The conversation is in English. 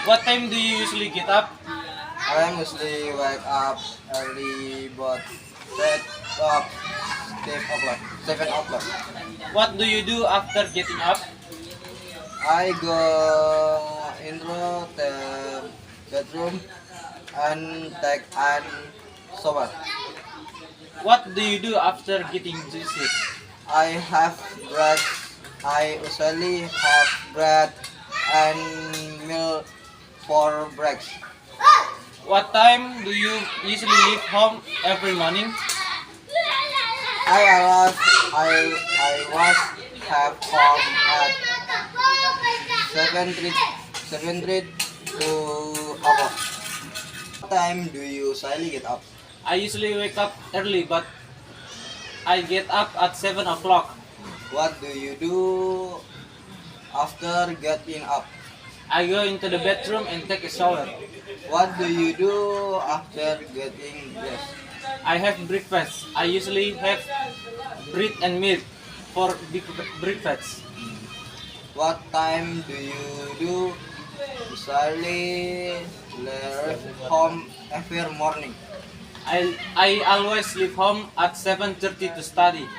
What time do you usually get up? I usually wake up early, but set up 7 o'clock. 7 o'clock. What do you do after getting up? I go into the bedroom and take an shower. What do you do after getting to sleep? I have bread. I usually have bread and milk for breakfast. What time do you usually leave home every morning? I arrive. I was have home at 7:30 to o'clock. What time do you usually get up? I usually wake up early, but I get up at 7 o'clock. What do you do after getting up? I go into the bedroom and take a shower. What do you do after getting dressed? I have breakfast. I usually have bread and milk for breakfast. What time do you do usually leave home every morning? I always leave home at 7:30 to study.